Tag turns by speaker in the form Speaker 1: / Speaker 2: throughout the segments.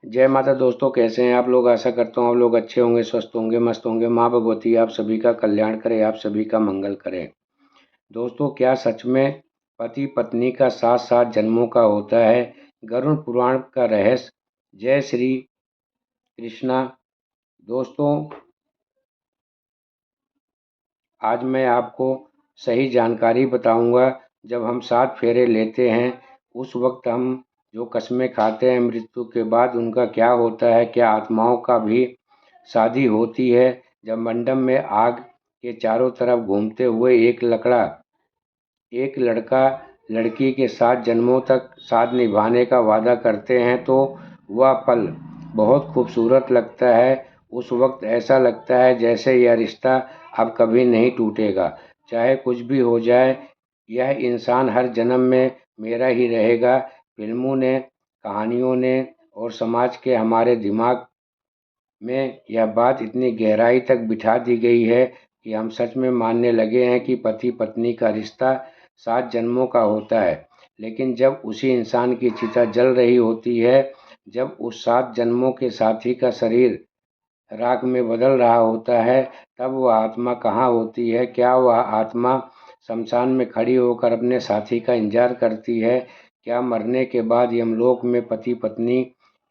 Speaker 1: जय माता दोस्तों, कैसे हैं आप लोग। आशा करता हूँ आप लोग अच्छे होंगे, स्वस्थ होंगे, मस्त होंगे। माँ भगवती आप सभी का कल्याण करे, आप सभी का मंगल करे। दोस्तों, क्या सच में पति पत्नी का साथ सात जन्मों का होता है? गरुड़ पुराण का रहस्य। जय श्री कृष्णा। दोस्तों, आज मैं आपको सही जानकारी बताऊंगा। जब हम सात फेरे लेते हैं उस वक्त हम जो कस्में खाते हैं मृत्यु के बाद, उनका क्या होता है? क्या आत्माओं का भी शादी होती है? जब मंडप में आग के चारों तरफ घूमते हुए एक लड़का लड़की के साथ जन्मों तक साथ निभाने का वादा करते हैं तो वह पल बहुत खूबसूरत लगता है। उस वक्त ऐसा लगता है जैसे यह रिश्ता अब कभी नहीं टूटेगा, चाहे कुछ भी हो जाए। यह इंसान हर जन्म में मेरा ही रहेगा। फिल्मों ने, कहानियों ने और समाज के हमारे दिमाग में यह बात इतनी गहराई तक बिठा दी गई है कि हम सच में मानने लगे हैं कि पति पत्नी का रिश्ता सात जन्मों का होता है। लेकिन जब उसी इंसान की चिता जल रही होती है, जब उस सात जन्मों के साथी का शरीर राख में बदल रहा होता है, तब वह आत्मा कहाँ होती है? क्या वह आत्मा शमशान में खड़ी होकर अपने साथी का इंतजार करती है? क्या मरने के बाद यमलोक में पति पत्नी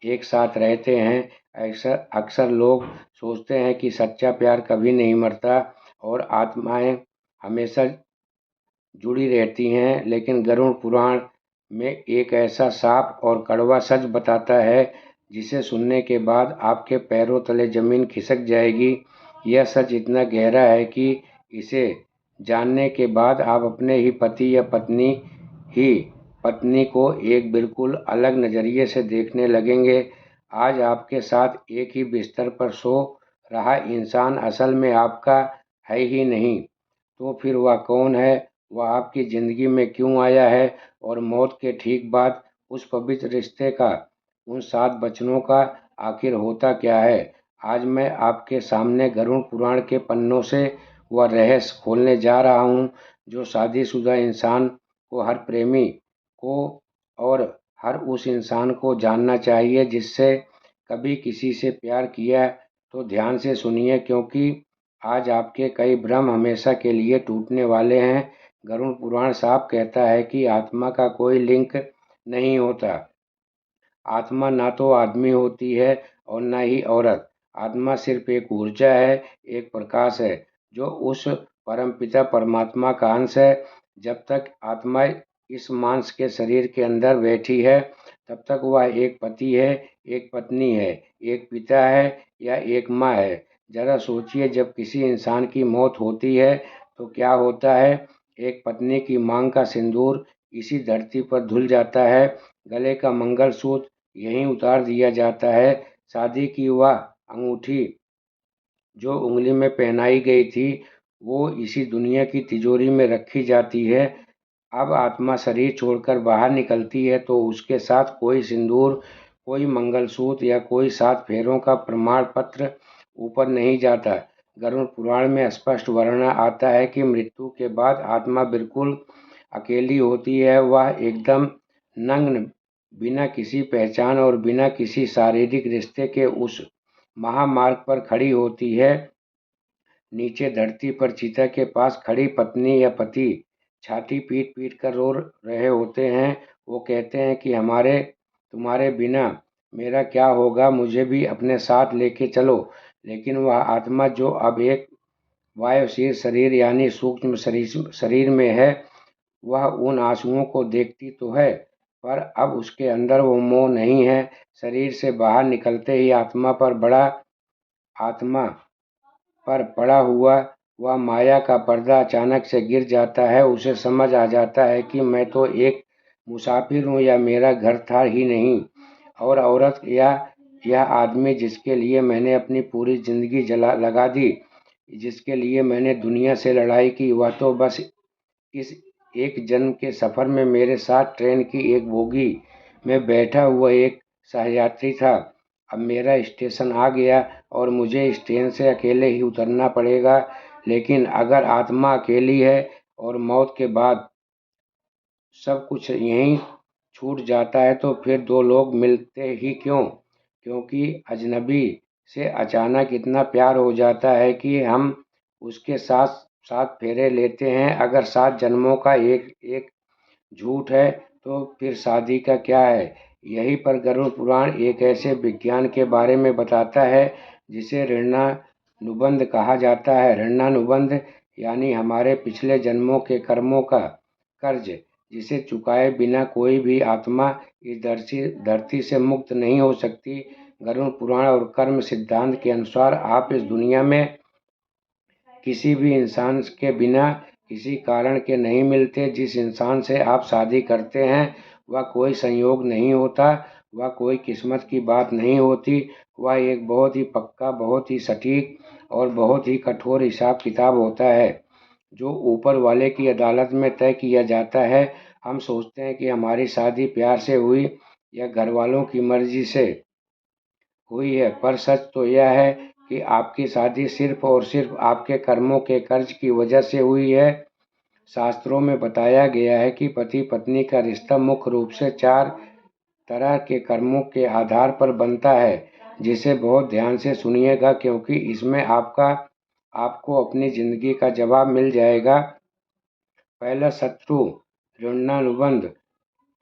Speaker 1: एक साथ रहते हैं? अक्सर अक्सर लोग सोचते हैं कि सच्चा प्यार कभी नहीं मरता और आत्माएं हमेशा जुड़ी रहती हैं, लेकिन गरुड़ पुराण में एक ऐसा साफ और कड़वा सच बताता है जिसे सुनने के बाद आपके पैरों तले जमीन खिसक जाएगी। यह सच इतना गहरा है कि इसे जानने के बाद आप अपने ही पति या ही पत्नी को एक बिल्कुल अलग नज़रिए से देखने लगेंगे। आज आपके साथ एक ही बिस्तर पर सो रहा इंसान असल में आपका है ही नहीं। तो फिर वह कौन है? वह आपकी ज़िंदगी में क्यों आया है? और मौत के ठीक बाद उस पवित्र रिश्ते का, उन सात वचनों का आखिर होता क्या है? आज मैं आपके सामने गरुड़ पुराण के पन्नों से वह रहस्य खोलने जा रहा हूँ जो शादीशुदा इंसान को, हर प्रेमी को और हर उस इंसान को जानना चाहिए जिससे कभी किसी से प्यार किया। तो ध्यान से सुनिए, क्योंकि आज आपके कई भ्रम हमेशा के लिए टूटने वाले हैं। गरुड़ पुराण साफ कहता है कि आत्मा का कोई लिंक नहीं होता। आत्मा ना तो आदमी होती है और ना ही औरत। आत्मा सिर्फ एक ऊर्जा है, एक प्रकाश है जो उस परमपिता परमात्मा का अंश है। जब तक आत्मा इस मांस के शरीर के अंदर बैठी है, तब तक वह एक पति है, एक पत्नी है, एक पिता है या एक माँ है। जरा सोचिए, जब किसी इंसान की मौत होती है तो क्या होता है? एक पत्नी की मांग का सिंदूर इसी धरती पर धुल जाता है, गले का मंगलसूत्र यहीं उतार दिया जाता है, शादी की वह अंगूठी जो उंगली में पहनाई गई थी वो इसी दुनिया की तिजोरी में रखी जाती है। अब आत्मा शरीर छोड़कर बाहर निकलती है तो उसके साथ कोई सिंदूर, कोई मंगलसूत्र या कोई सात फेरों का प्रमाण पत्र ऊपर नहीं जाता। गरुड़ पुराण में स्पष्ट वर्णन आता है कि मृत्यु के बाद आत्मा बिल्कुल अकेली होती है। वह एकदम नग्न, बिना किसी पहचान और बिना किसी शारीरिक रिश्ते के उस महामार्ग पर खड़ी होती है। नीचे धरती पर चिता के पास खड़ी पत्नी या पति छाती पीट पीट कर रो रहे होते हैं। वो कहते हैं कि हमारे तुम्हारे बिना मेरा क्या होगा, मुझे भी अपने साथ लेके चलो। लेकिन वह आत्मा जो अब एक वायुशील शरीर यानी सूक्ष्म शरीर में है, वह उन आंसुओं को देखती तो है, पर अब उसके अंदर वो मोह नहीं है। शरीर से बाहर निकलते ही आत्मा पर पड़ा हुआ वह माया का पर्दा अचानक से गिर जाता है। उसे समझ आ जाता है कि मैं तो एक मुसाफिर हूँ या मेरा घर था ही नहीं। और औरत या यह आदमी जिसके लिए मैंने अपनी पूरी जिंदगी जला लगा दी, जिसके लिए मैंने दुनिया से लड़ाई की, वह तो बस इस एक जन्म के सफ़र में मेरे साथ ट्रेन की एक बोगी में बैठा हुआ एक सहयात्री था। अब मेरा स्टेशन आ गया और मुझे इस ट्रेन से अकेले ही उतरना पड़ेगा। लेकिन अगर आत्मा अकेली है और मौत के बाद सब कुछ यहीं छूट जाता है, तो फिर दो लोग मिलते ही क्यों? क्योंकि अजनबी से अचानक इतना प्यार हो जाता है कि हम उसके साथ 7 फेरे लेते हैं। अगर 7 जन्मों का एक एक झूठ है तो फिर शादी का क्या है? यहीं पर गरुड़ पुराण एक ऐसे विज्ञान के बारे में बताता है जिसे ऋणानुबंध कहा जाता है। ऋणानुबंध यानी हमारे पिछले जन्मों के कर्मों का कर्ज, जिसे चुकाए बिना कोई भी आत्मा इस धरती से मुक्त नहीं हो सकती। गरुड़ पुराण और कर्म सिद्धांत के अनुसार आप इस दुनिया में किसी भी इंसान के बिना किसी कारण के नहीं मिलते। जिस इंसान से आप शादी करते हैं वह कोई संयोग नहीं होता, वह कोई किस्मत की बात नहीं होती। वह एक बहुत ही पक्का, बहुत ही सटीक और बहुत ही कठोर हिसाब किताब होता है जो ऊपर वाले की अदालत में तय किया जाता है। हम सोचते हैं कि हमारी शादी प्यार से हुई या घर वालों की मर्जी से हुई है, पर सच तो यह है कि आपकी शादी सिर्फ और सिर्फ आपके कर्मों के कर्ज की वजह से हुई है। शास्त्रों में बताया गया है कि पति पत्नी का रिश्ता मुख्य रूप से 4 तरह के कर्मों के आधार पर बनता है, जिसे बहुत ध्यान से सुनिएगा क्योंकि इसमें आपको अपनी जिंदगी का जवाब मिल जाएगा। पहला, शत्रु ऋणानुबंध।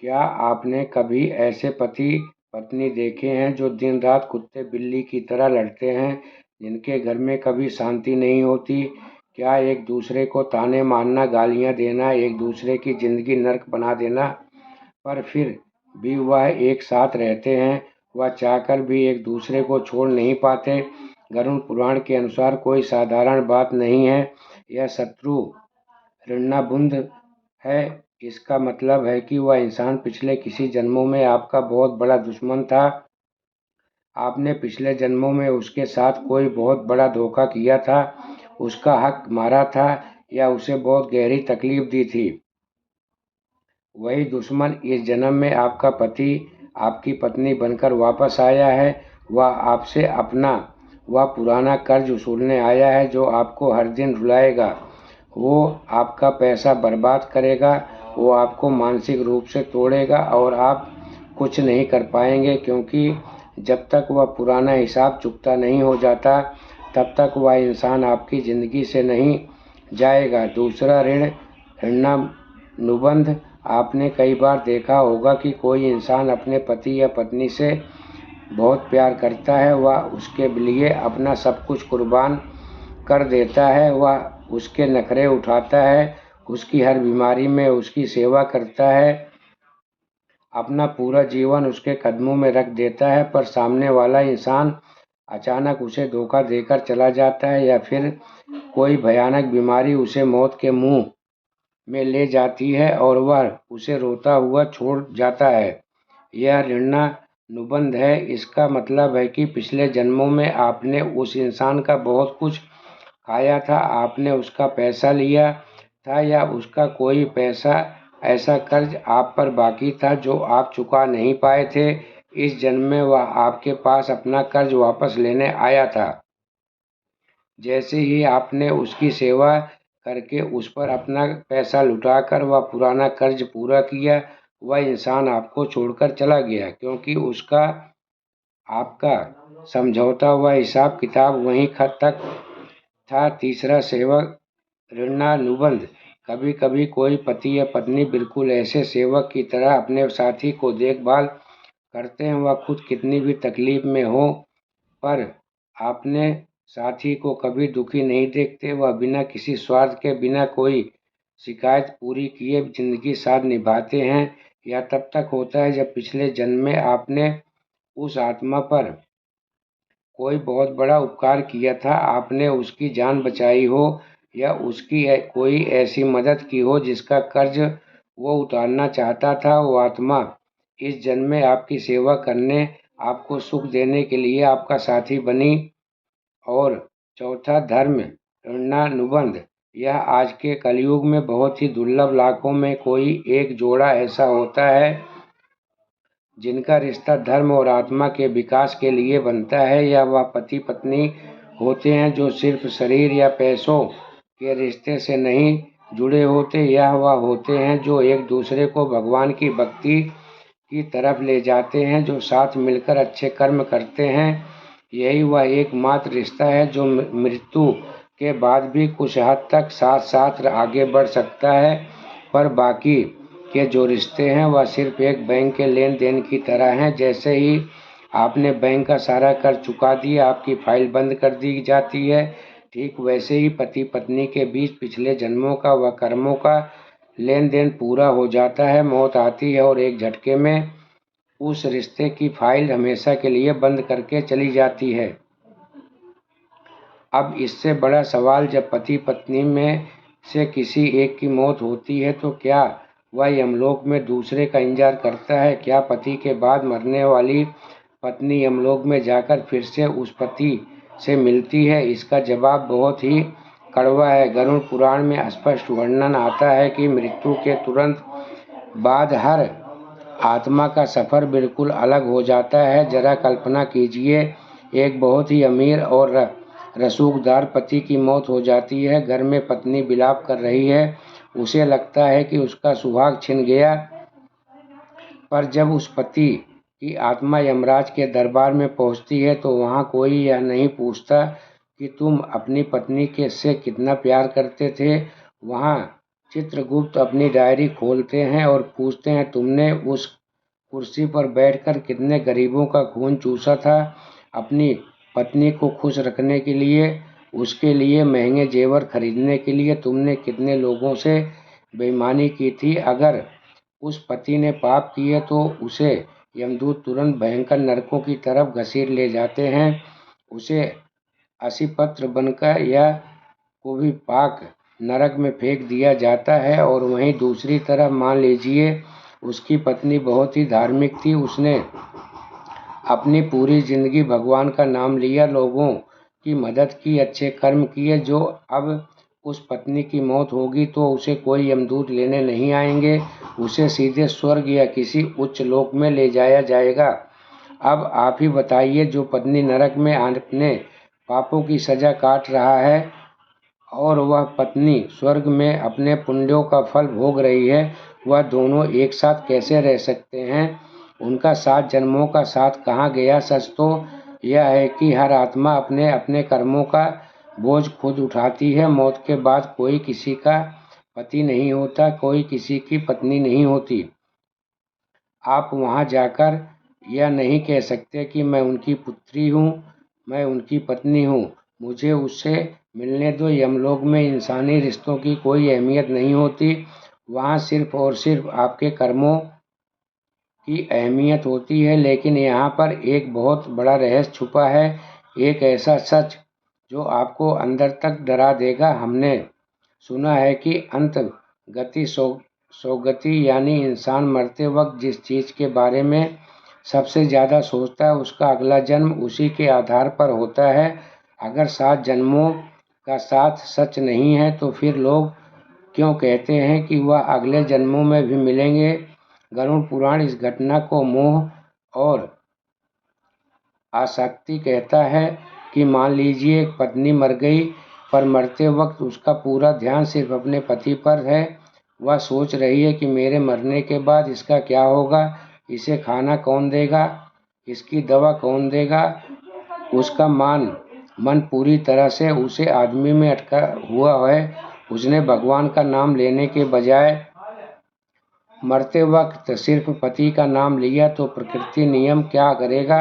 Speaker 1: क्या आपने कभी ऐसे पति पत्नी देखे हैं जो दिन रात कुत्ते बिल्ली की तरह लड़ते हैं, जिनके घर में कभी शांति नहीं होती? क्या एक दूसरे को ताने मारना, गालियां देना, एक दूसरे की जिंदगी नर्क बना देना, पर फिर भी वह एक साथ रहते हैं? वह चाहकर भी एक दूसरे को छोड़ नहीं पाते। गरुड़ पुराण के अनुसार कोई साधारण बात नहीं है, यह शत्रु ऋणानुबंध है। इसका मतलब है कि वह इंसान पिछले किसी जन्मों में आपका बहुत बड़ा दुश्मन था। आपने पिछले जन्मों में उसके साथ कोई बहुत बड़ा धोखा किया था, उसका हक मारा था या उसे बहुत गहरी तकलीफ दी थी। वही दुश्मन इस जन्म में आपका पति, आपकी पत्नी बनकर वापस आया है। वह आपसे अपना वह पुराना कर्ज वसूलने आया है जो आपको हर दिन रुलाएगा। वो आपका पैसा बर्बाद करेगा, वो आपको मानसिक रूप से तोड़ेगा और आप कुछ नहीं कर पाएंगे, क्योंकि जब तक वह पुराना हिसाब चुकता नहीं हो जाता तब तक वह इंसान आपकी ज़िंदगी से नहीं जाएगा। दूसरा, ऋणानुबंध। आपने कई बार देखा होगा कि कोई इंसान अपने पति या पत्नी से बहुत प्यार करता है, वह उसके लिए अपना सब कुछ कुर्बान कर देता है, वह उसके नखरे उठाता है, उसकी हर बीमारी में उसकी सेवा करता है, अपना पूरा जीवन उसके कदमों में रख देता है, पर सामने वाला इंसान अचानक उसे धोखा देकर चला जाता है या फिर कोई भयानक बीमारी उसे मौत के मुंह में ले जाती है और वह उसे रोता हुआ छोड़ जाता है। यह ऋणानुबंध है। इसका मतलब है कि पिछले जन्मों में आपने उस इंसान का बहुत कुछ खाया था, आपने उसका पैसा लिया था या उसका कोई पैसा ऐसा कर्ज आप पर बाकी था जो आप चुका नहीं पाए थे। इस जन्म में वह आपके पास अपना कर्ज वापस लेने आया था। जैसे ही आपने उसकी सेवा करके उस पर अपना पैसा लुटाकर वह पुराना कर्ज पूरा किया, वह इंसान आपको छोड़कर चला गया, क्योंकि उसका आपका समझौता हुआ हिसाब किताब वहीं तक था। तीसरा, सेवक ऋणानुबंध। कभी कभी कोई पति या पत्नी बिल्कुल ऐसे सेवक की तरह अपने साथी को देखभाल करते हैं, वह खुद कितनी भी तकलीफ में हो, पर आपने साथी को कभी दुखी नहीं देखते। वह बिना किसी स्वार्थ के, बिना कोई शिकायत पूरी किए जिंदगी साथ निभाते हैं। यह तब तक होता है जब पिछले जन्म में आपने उस आत्मा पर कोई बहुत बड़ा उपकार किया था, आपने उसकी जान बचाई हो या उसकी कोई ऐसी मदद की हो जिसका कर्ज वो उतारना चाहता था। वो आत्मा इस जन्म में आपकी सेवा करने, आपको सुख देने के लिए आपका साथी बनी। और चौथा, धर्म ऋणानुबंध। यह आज के कलयुग में बहुत ही दुर्लभ, लाखों में कोई एक जोड़ा ऐसा होता है जिनका रिश्ता धर्म और आत्मा के विकास के लिए बनता है। या वह पति पत्नी होते हैं जो सिर्फ शरीर या पैसों के रिश्ते से नहीं जुड़े होते, या वह होते हैं जो एक दूसरे को भगवान की भक्ति की तरफ ले जाते हैं, जो साथ मिलकर अच्छे कर्म करते हैं। यही वह एकमात्र रिश्ता है जो मृत्यु के बाद भी कुछ हद तक साथ साथ आगे बढ़ सकता है। पर बाकी के जो रिश्ते हैं वह सिर्फ एक बैंक के लेन देन की तरह हैं। जैसे ही आपने बैंक का सारा कर चुका दिया, आपकी फाइल बंद कर दी जाती है। ठीक वैसे ही पति पत्नी के बीच पिछले जन्मों का व कर्मों का लेन देन पूरा हो जाता है। मौत आती है और एक झटके में उस रिश्ते की फाइल हमेशा के लिए बंद करके चली जाती है। अब इससे बड़ा सवाल, जब पति पत्नी में से किसी एक की मौत होती है तो क्या वह यमलोक में दूसरे का इंतजार करता है? क्या पति के बाद मरने वाली पत्नी यमलोक में जाकर फिर से उस पति से मिलती है? इसका जवाब बहुत ही कड़वा है। गरुड़ पुराण में स्पष्ट वर्णन आता है कि मृत्यु के तुरंत बाद हर आत्मा का सफ़र बिल्कुल अलग हो जाता है। जरा कल्पना कीजिए, एक बहुत ही अमीर और रसूखदार पति की मौत हो जाती है। घर में पत्नी विलाप कर रही है, उसे लगता है कि उसका सुहाग छिन गया। पर जब उस पति की आत्मा यमराज के दरबार में पहुंचती है तो वहां कोई यह नहीं पूछता कि तुम अपनी पत्नी के से कितना प्यार करते थे। वहां चित्रगुप्त अपनी डायरी खोलते हैं और पूछते हैं, तुमने उस कुर्सी पर बैठकर कितने गरीबों का खून चूसा था? अपनी पत्नी को खुश रखने के लिए, उसके लिए महंगे जेवर खरीदने के लिए तुमने कितने लोगों से बेईमानी की थी? अगर उस पति ने पाप किए तो उसे यमदूत तुरंत भयंकर नरकों की तरफ घसीट ले जाते हैं। उसे असीपत्र बनकर या को भी पाक नरक में फेंक दिया जाता है। और वहीं दूसरी तरफ मान लीजिए उसकी पत्नी बहुत ही धार्मिक थी, उसने अपनी पूरी जिंदगी भगवान का नाम लिया, लोगों की मदद की, अच्छे कर्म किए। जो अब उस पत्नी की मौत होगी तो उसे कोई यमदूत लेने नहीं आएंगे, उसे सीधे स्वर्ग या किसी उच्च लोक में ले जाया जाएगा। अब आप ही बताइए, जो पत्नी नरक में अपने पापों की सजा काट रहा है और वह पत्नी स्वर्ग में अपने पुण्यों का फल भोग रही है, वह दोनों एक साथ कैसे रह सकते हैं? उनका 7 जन्मों का साथ कहाँ गया? सच तो यह है कि हर आत्मा अपने अपने कर्मों का बोझ खुद उठाती है। मौत के बाद कोई किसी का पति नहीं होता, कोई किसी की पत्नी नहीं होती। आप वहां जाकर यह नहीं कह सकते कि मैं उनकी पुत्री हूँ, मैं उनकी पत्नी हूँ, मुझे उससे मिलने दो। यमलोक में इंसानी रिश्तों की कोई अहमियत नहीं होती, वहाँ सिर्फ और सिर्फ आपके कर्मों की अहमियत होती है। लेकिन यहाँ पर एक बहुत बड़ा रहस्य छुपा है, एक ऐसा सच जो आपको अंदर तक डरा देगा। हमने सुना है कि अंत गति सौगति, यानी इंसान मरते वक्त जिस चीज़ के बारे में सबसे ज़्यादा सोचता है उसका अगला जन्म उसी के आधार पर होता है। अगर 7 जन्मों का साथ सच नहीं है तो फिर लोग क्यों कहते हैं कि वह अगले जन्मों में भी मिलेंगे? गरुड़ पुराण इस घटना को मोह और आसक्ति कहता है कि मान लीजिए एक पत्नी मर गई, पर मरते वक्त उसका पूरा ध्यान सिर्फ अपने पति पर है। वह सोच रही है कि मेरे मरने के बाद इसका क्या होगा, इसे खाना कौन देगा, इसकी दवा कौन देगा। उसका मन पूरी तरह से उसे आदमी में अटका हुआ है। उसने भगवान का नाम लेने के बजाय मरते वक्त सिर्फ पति का नाम लिया तो प्रकृति नियम क्या करेगा?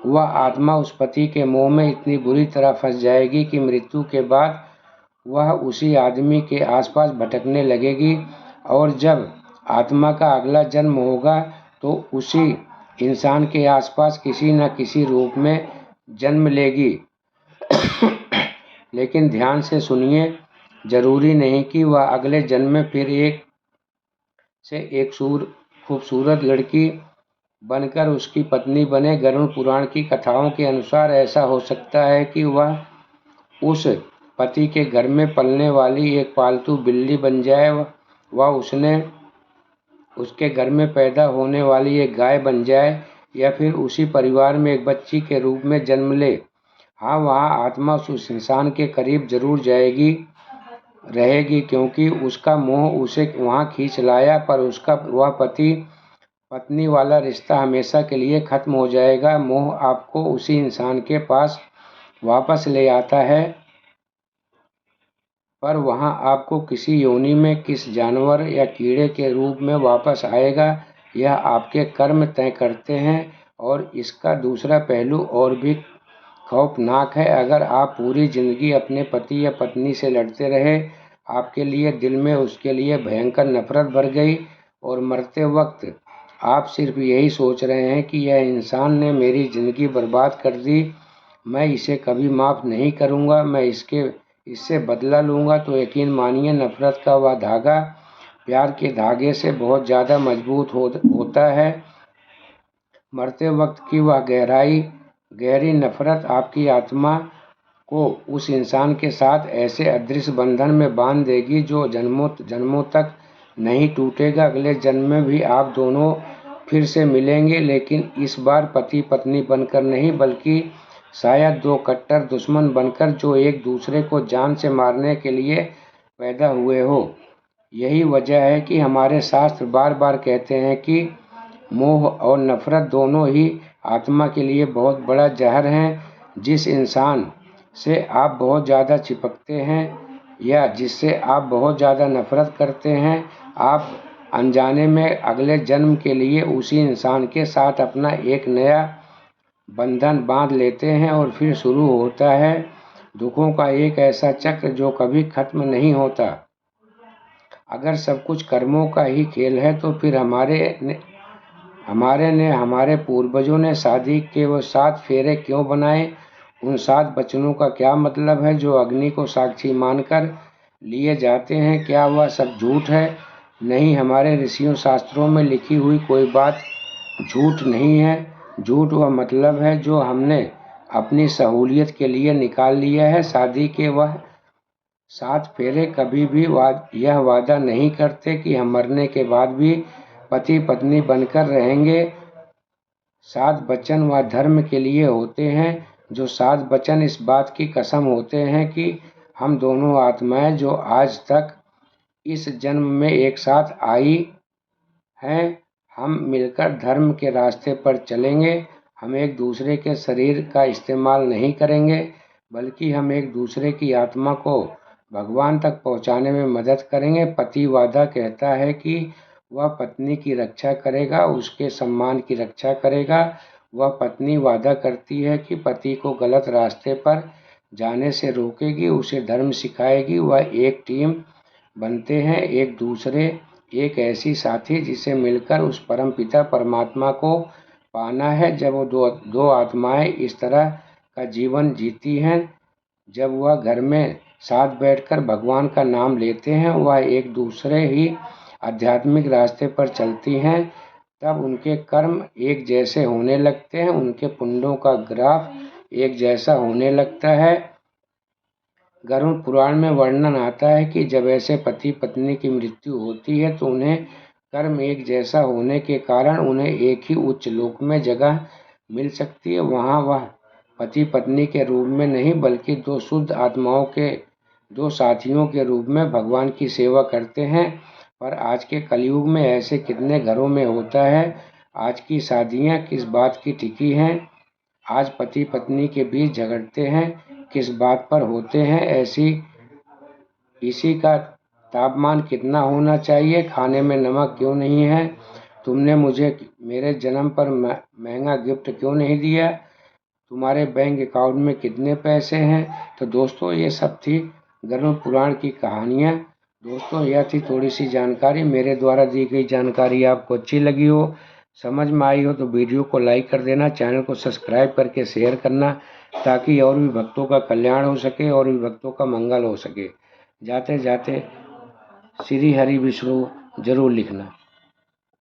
Speaker 1: वह आत्मा उस पति के मोह में इतनी बुरी तरह फंस जाएगी कि मृत्यु के बाद वह उसी आदमी के आसपास भटकने लगेगी। और जब आत्मा का अगला जन्म होगा तो उसी इंसान के आसपास किसी न किसी रूप में जन्म लेगी। लेकिन ध्यान से सुनिए, जरूरी नहीं कि वह अगले जन्म में फिर एक खूबसूरत लड़की बनकर उसकी पत्नी बने। गरुड़ पुराण की कथाओं के अनुसार ऐसा हो सकता है कि वह उस पति के घर में पलने वाली एक पालतू बिल्ली बन जाए, वह उसके घर में पैदा होने वाली एक गाय बन जाए, या फिर उसी परिवार में एक बच्ची के रूप में जन्म ले। हाँ, वहाँ आत्मा उस इंसान के करीब जरूर रहेगी क्योंकि उसका मोह उसे वहाँ खींच लाया, पर उसका वह पति पत्नी वाला रिश्ता हमेशा के लिए खत्म हो जाएगा। मोह आपको उसी इंसान के पास वापस ले आता है, पर वहाँ आपको किसी योनि में, किस जानवर या कीड़े के रूप में वापस आएगा, यह आपके कर्म तय करते हैं। और इसका दूसरा पहलू और भी खौफनाक है। अगर आप पूरी जिंदगी अपने पति या पत्नी से लड़ते रहे, आपके लिए दिल में उसके लिए भयंकर नफरत भर गई, और मरते वक्त आप सिर्फ यही सोच रहे हैं कि यह इंसान ने मेरी ज़िंदगी बर्बाद कर दी, मैं इसे कभी माफ़ नहीं करूँगा, मैं इससे बदला लूँगा, तो यकीन मानिए नफ़रत का वह धागा प्यार के धागे से बहुत ज़्यादा मजबूत होता है। मरते वक्त की वह गहरी नफ़रत आपकी आत्मा को उस इंसान के साथ ऐसे अदृश्य बंधन में बांध देगी जो जन्मों तक नहीं टूटेगा। अगले जन्म में भी आप दोनों फिर से मिलेंगे, लेकिन इस बार पति पत्नी बनकर नहीं, बल्कि शायद दो कट्टर दुश्मन बनकर, जो एक दूसरे को जान से मारने के लिए पैदा हुए हो। यही वजह है कि हमारे शास्त्र बार बार कहते हैं कि मोह और नफरत दोनों ही आत्मा के लिए बहुत बड़ा जहर हैं। जिस इंसान से आप बहुत ज़्यादा चिपकते हैं या जिससे आप बहुत ज़्यादा नफरत करते हैं, आप अनजाने में अगले जन्म के लिए उसी इंसान के साथ अपना एक नया बंधन बांध लेते हैं, और फिर शुरू होता है दुखों का एक ऐसा चक्र जो कभी खत्म नहीं होता। अगर सब कुछ कर्मों का ही खेल है, तो फिर हमारे पूर्वजों ने शादी के वो 7 फेरे क्यों बनाए? उन 7 वचनों का क्या मतलब है जो अग्नि को साक्षी मानकर लिए जाते हैं? क्या वह सब झूठ है? नहीं, हमारे ऋषियों शास्त्रों में लिखी हुई कोई बात झूठ नहीं है। झूठ वह मतलब है जो हमने अपनी सहूलियत के लिए निकाल लिया है। शादी के वह 7 फेरे कभी भी यह वादा नहीं करते कि हम मरने के बाद भी पति पत्नी बनकर रहेंगे। 7 वचन वह धर्म के लिए होते हैं। जो 7 वचन इस बात की कसम होते हैं कि हम दोनों आत्माएं जो आज तक इस जन्म में एक साथ आई हैं, हम मिलकर धर्म के रास्ते पर चलेंगे। हम एक दूसरे के शरीर का इस्तेमाल नहीं करेंगे, बल्कि हम एक दूसरे की आत्मा को भगवान तक पहुंचाने में मदद करेंगे। पति वादा कहता है कि वह पत्नी की रक्षा करेगा, उसके सम्मान की रक्षा करेगा। वह पत्नी वादा करती है कि पति को गलत रास्ते पर जाने से रोकेगी, उसे धर्म सिखाएगी। वह एक टीम बनते हैं, एक दूसरे, एक ऐसी साथी जिसे मिलकर उस परमपिता परमात्मा को पाना है। जब वो दो आत्माएं इस तरह का जीवन जीती हैं, जब वह घर में साथ बैठकर भगवान का नाम लेते हैं, वह एक दूसरे ही आध्यात्मिक रास्ते पर चलती हैं, तब उनके कर्म एक जैसे होने लगते हैं, उनके पुण्यों का ग्राफ एक जैसा होने लगता है। गरुड़ पुराण में वर्णन आता है कि जब ऐसे पति पत्नी की मृत्यु होती है, तो उन्हें कर्म एक जैसा होने के कारण उन्हें एक ही उच्च लोक में जगह मिल सकती है। वहाँ वह पति पत्नी के रूप में नहीं, बल्कि 2 शुद्ध आत्माओं के 2 साथियों के रूप में भगवान की सेवा करते हैं। पर आज के कलयुग में ऐसे कितने घरों में होता है? आज की शादियाँ किस बात की टिकी हैं? आज पति पत्नी के बीच झगड़ते हैं किस बात पर होते हैं? इसी का तापमान कितना होना चाहिए? खाने में नमक क्यों नहीं है? तुमने मुझे मेरे जन्म पर महंगा गिफ्ट क्यों नहीं दिया? तुम्हारे बैंक अकाउंट में कितने पैसे हैं? तो दोस्तों, ये सब थी गरुड़ पुराण की कहानियाँ। दोस्तों, यह थी थोड़ी सी जानकारी। मेरे द्वारा दी गई जानकारी आपको अच्छी लगी हो, समझ में आई हो, तो वीडियो को लाइक कर देना, चैनल को सब्सक्राइब करके शेयर करना, ताकि और भी भक्तों का कल्याण हो सके और भी भक्तों का मंगल हो सके। जाते जाते श्री हरि विष्णु जरूर लिखना।